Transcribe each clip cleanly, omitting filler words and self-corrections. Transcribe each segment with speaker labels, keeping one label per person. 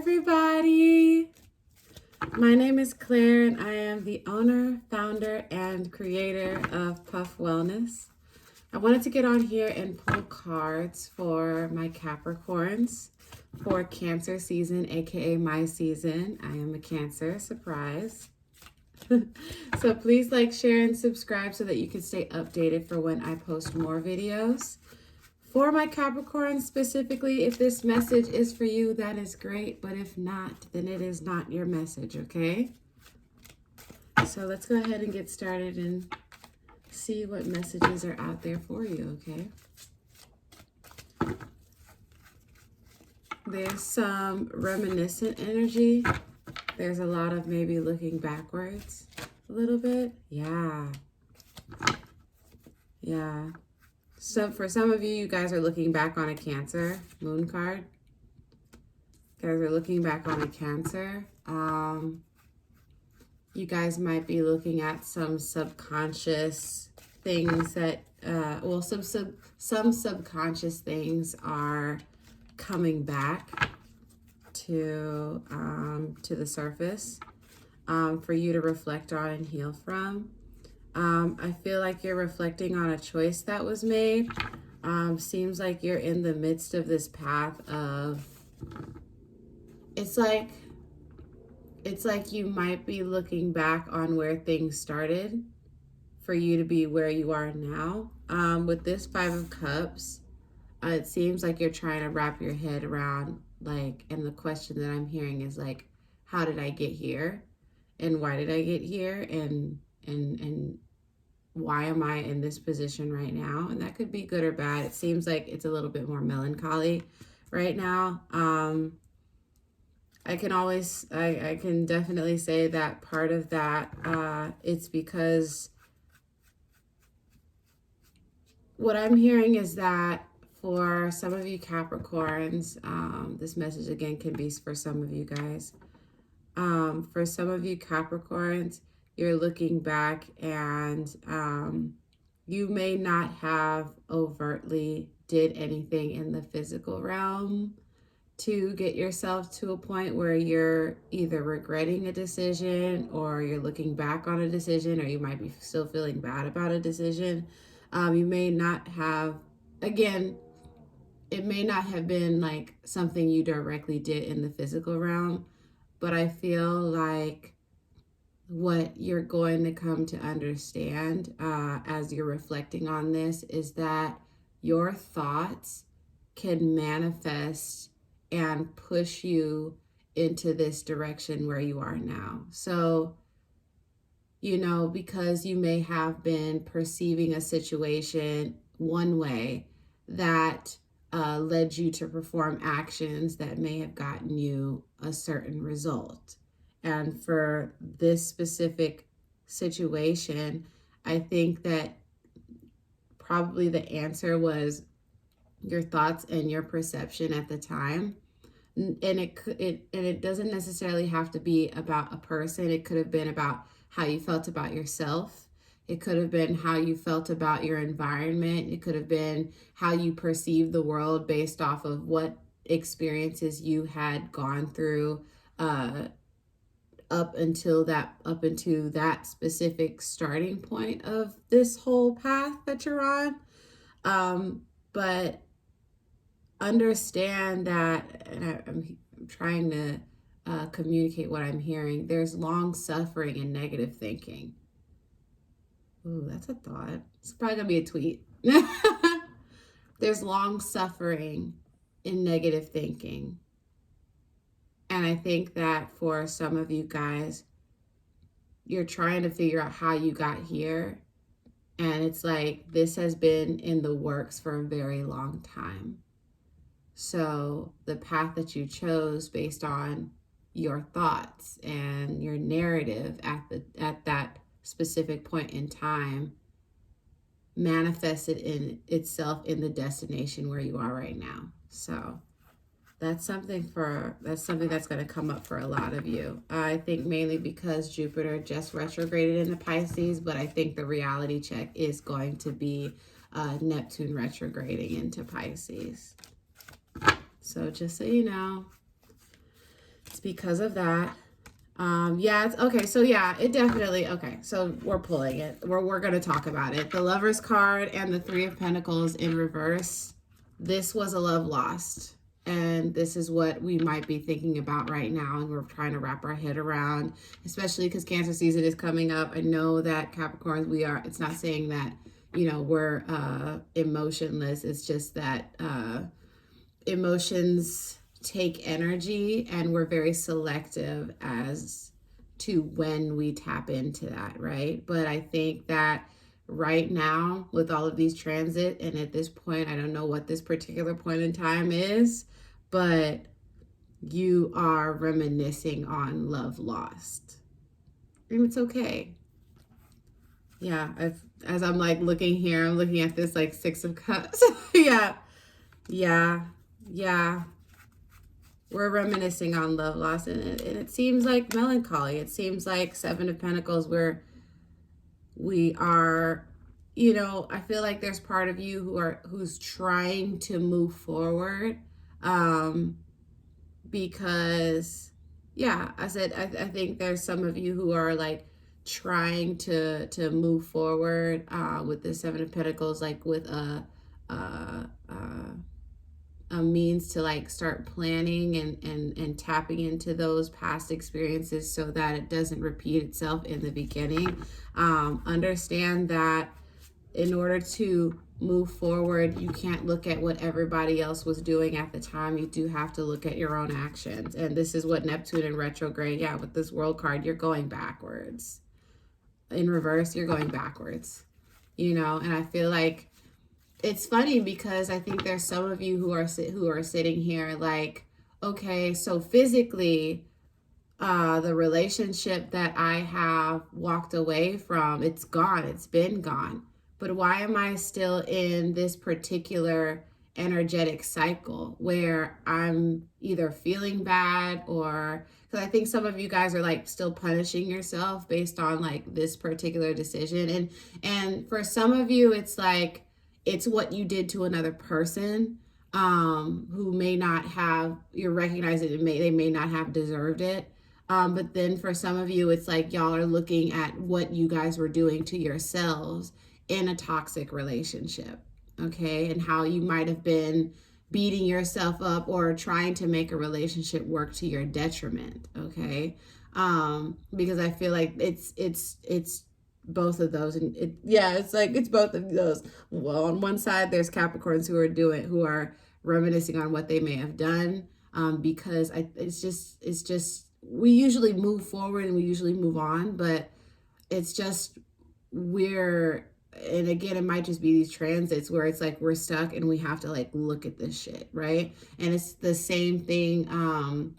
Speaker 1: everybody. My name is Claire and I am the owner, founder, and creator of Puff Wellness. I wanted to get on here and pull cards for my Capricorns for Cancer season, aka my season. I am a Cancer, surprise. So please like, share, and subscribe so that you can stay updated for when I post more videos. For my Capricorn specifically, if this message is for you, that is great. But if not, then it is not your message, okay? So let's go ahead and get started and see what messages are out there for you, okay? There's some reminiscent energy. There's a lot of maybe looking backwards a little bit. Yeah. So for some of you, you guys are looking back on a Cancer moon card. You guys are looking back on a Cancer. You guys might be looking at some subconscious things that, some subconscious things are coming back to the surface for you to reflect on and heal from. I feel like you're reflecting on a choice that was made. Seems like you're in the midst of this path of, it's like you might be looking back on where things started for you to be where you are now. With this Five of Cups, it seems like you're trying to wrap your head around, like, and the question that I'm hearing is like, how did I get here? And why did I get here? And why am I in this position right now? And that could be good or bad. It seems like it's a little bit more melancholy right now. I can definitely say that part of that, it's because what I'm hearing is that for some of you Capricorns, this message again can be for some of you guys. For some of you Capricorns, you're looking back and you may not have overtly did anything in the physical realm to get yourself to a point where you're either regretting a decision or you're looking back on a decision, or you might be still feeling bad about a decision. You may not have, again, it may not have been like something you directly did in the physical realm, but I feel like what you're going to come to understand as you're reflecting on this is that your thoughts can manifest and push you into this direction where you are now. So, you know, because you may have been perceiving a situation one way that led you to perform actions that may have gotten you a certain result. And for this specific situation, I think that probably the answer was your thoughts and your perception at the time. And it doesn't necessarily have to be about a person. It could have been about how you felt about yourself. It could have been how you felt about your environment. It could have been how you perceived the world based off of what experiences you had gone through up into that specific starting point of this whole path that you're on. But understand that, and I'm trying to communicate what I'm hearing. There's long suffering and negative thinking. Ooh, that's a thought. It's probably gonna be a tweet. There's long suffering in negative thinking. And I think that for some of you guys, you're trying to figure out how you got here. And it's like, this has been in the works for a very long time. So the path that you chose based on your thoughts and your narrative at that specific point in time manifested in itself in the destination where you are right now. So that's something that's going to come up for a lot of you. I think mainly because Jupiter just retrograded into Pisces, but I think the reality check is going to be Neptune retrograding into Pisces. So just so you know. It's because of that. Yeah, it's okay. So yeah, it definitely okay. So we're pulling it. We're gonna talk about it. The Lover's card and the Three of Pentacles in reverse. This was a love lost. And this is what we might be thinking about right now. And we're trying to wrap our head around, especially because Cancer season is coming up. I know that Capricorns, it's not saying that, we're emotionless. It's just that emotions take energy, and we're very selective as to when we tap into that, right? But I think that right now, with all of these transit, and at this point, I don't know what this particular point in time is, but you are reminiscing on love lost. And it's okay. Yeah, as I'm like looking here, I'm looking at this like Six of Cups. Yeah. We're reminiscing on love lost, and it seems like melancholy. It seems like Seven of Pentacles, where we are, I feel like there's part of you who's trying to move forward, because, yeah, I said I think there's some of you who are like trying to move forward with the Seven of Pentacles, like with a means to like start planning and tapping into those past experiences so that it doesn't repeat itself in the beginning. Understand that in order to move forward, you can't look at what everybody else was doing at the time. You do have to look at your own actions. And this is what Neptune in retrograde, with this World card, you're going backwards. In reverse, you're going backwards. And I feel like it's funny because I think there's some of you who are sitting here like, okay, so physically, the relationship that I have walked away from, it's gone. It's been gone. But why am I still in this particular energetic cycle where I'm either feeling bad, or because I think some of you guys are like still punishing yourself based on like this particular decision. And for some of you, it's like, it's what you did to another person who may not have, you're recognizing they may not have deserved it. But then for some of you, it's like y'all are looking at what you guys were doing to yourselves in a toxic relationship, okay? And how you might have been beating yourself up or trying to make a relationship work to your detriment, okay? Because I feel like it's both of those, and it's like it's both of those. Well, on one side, there's Capricorns who are reminiscing on what they may have done, because it's just we usually move forward and we usually move on, but it's just and again, it might just be these transits where it's like we're stuck and we have to like look at this shit, right? And it's the same thing. On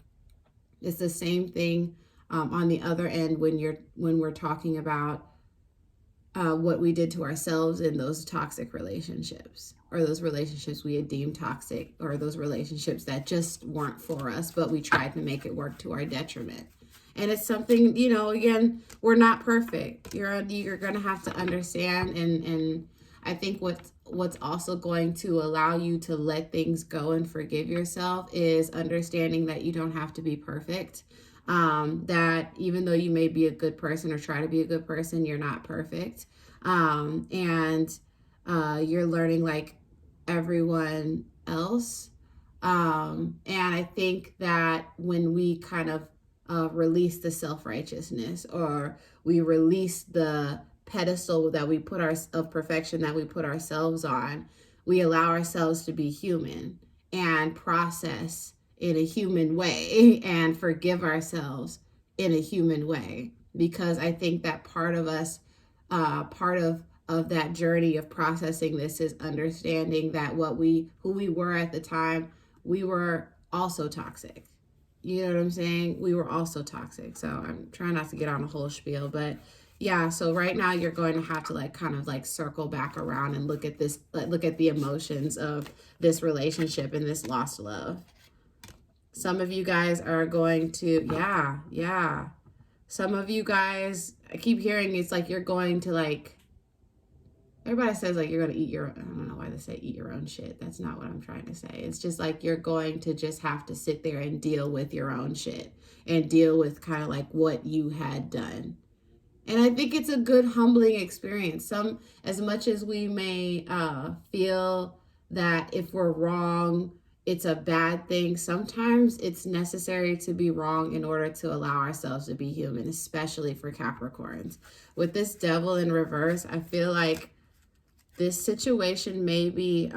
Speaker 1: the other end when we're talking about what we did to ourselves in those toxic relationships, or those relationships we had deemed toxic, or those relationships that just weren't for us, but we tried to make it work to our detriment. And it's something, again, we're not perfect. You're going to have to understand. And I think what's also going to allow you to let things go and forgive yourself is understanding that you don't have to be perfect. That even though you may be a good person or try to be a good person, you're not perfect. And you're learning like everyone else. And I think that when we kind of release the self-righteousness, or we release the pedestal that we put of perfection that we put ourselves on, we allow ourselves to be human and process in a human way and forgive ourselves in a human way. Because I think that part of us, part of that journey of processing this is understanding that who we were at the time, we were also toxic. You know what I'm saying? We were also toxic. So I'm trying not to get on a whole spiel, but yeah, so right now you're going to have to like kind of like circle back around and look at this, look at the emotions of this relationship and this lost love. Some of you guys are going to, some of you guys, I keep hearing it's like you're going to like, everybody says like you're going to eat your, I don't know why they say eat your own shit. That's not what I'm trying to say. It's just like you're going to just have to sit there and deal with your own shit and deal with kind of like what you had done. And I think it's a good humbling experience. As much as we may feel that if we're wrong, it's a bad thing, sometimes it's necessary to be wrong in order to allow ourselves to be human, especially for Capricorns. With this devil in reverse, I feel like this situation may be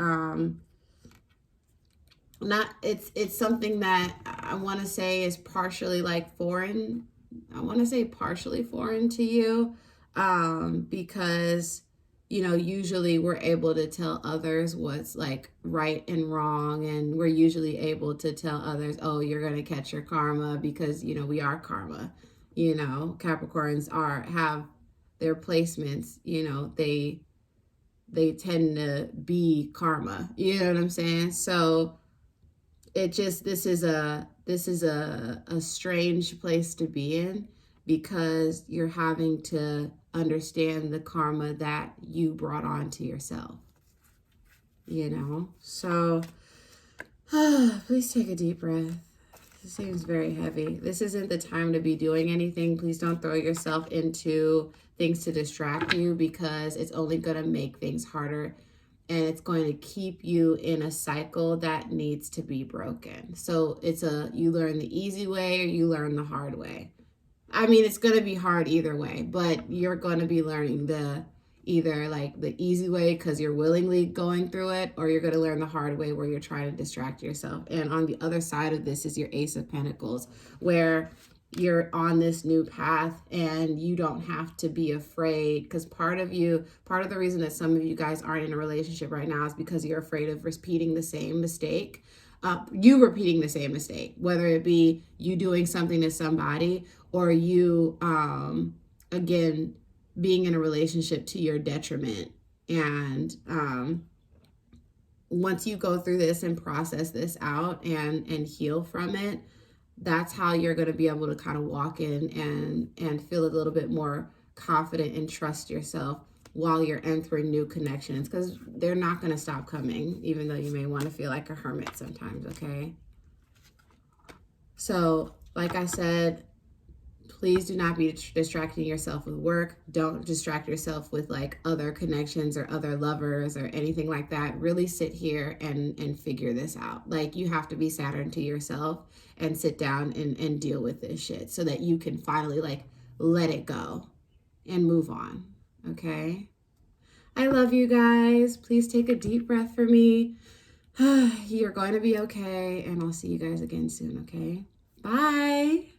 Speaker 1: it's something that I want to say is partially like foreign. I want to say partially foreign to you, because, you know, usually we're able to tell others what's like right and wrong. And we're usually able to tell others, oh, you're going to catch your karma because, you know, we are karma. You know, Capricorns have their placements, you know, they tend to be karma. You know what I'm saying? So it just, this is a strange place to be in, because you're having to understand the karma that you brought on to yourself, you know? So please take a deep breath. This seems very heavy. This isn't the time to be doing anything. Please don't throw yourself into things to distract you, because it's only going to make things harder. And it's going to keep you in a cycle that needs to be broken. So you learn the easy way or you learn the hard way. I mean, it's going to be hard either way, but you're going to be learning either like the easy way because you're willingly going through it, or you're going to learn the hard way where you're trying to distract yourself. And on the other side of this is your Ace of Pentacles, where you're on this new path and you don't have to be afraid, because part of the reason that some of you guys aren't in a relationship right now is because you're afraid of repeating the same mistake. Whether it be you doing something to somebody, or you, again, being in a relationship to your detriment. And once you go through this and process this out and heal from it, that's how you're going to be able to kind of walk in and feel a little bit more confident and trust yourself while you're entering new connections, because they're not going to stop coming, even though you may want to feel like a hermit sometimes, okay? So, like I said, please do not be distracting yourself with work. Don't distract yourself with like other connections or other lovers or anything like that. Really sit here and figure this out. Like, you have to be Saturn to yourself and sit down and deal with this shit so that you can finally like let it go and move on. Okay? I love you guys. Please take a deep breath for me. You're going to be okay. And I'll see you guys again soon. Okay? Bye.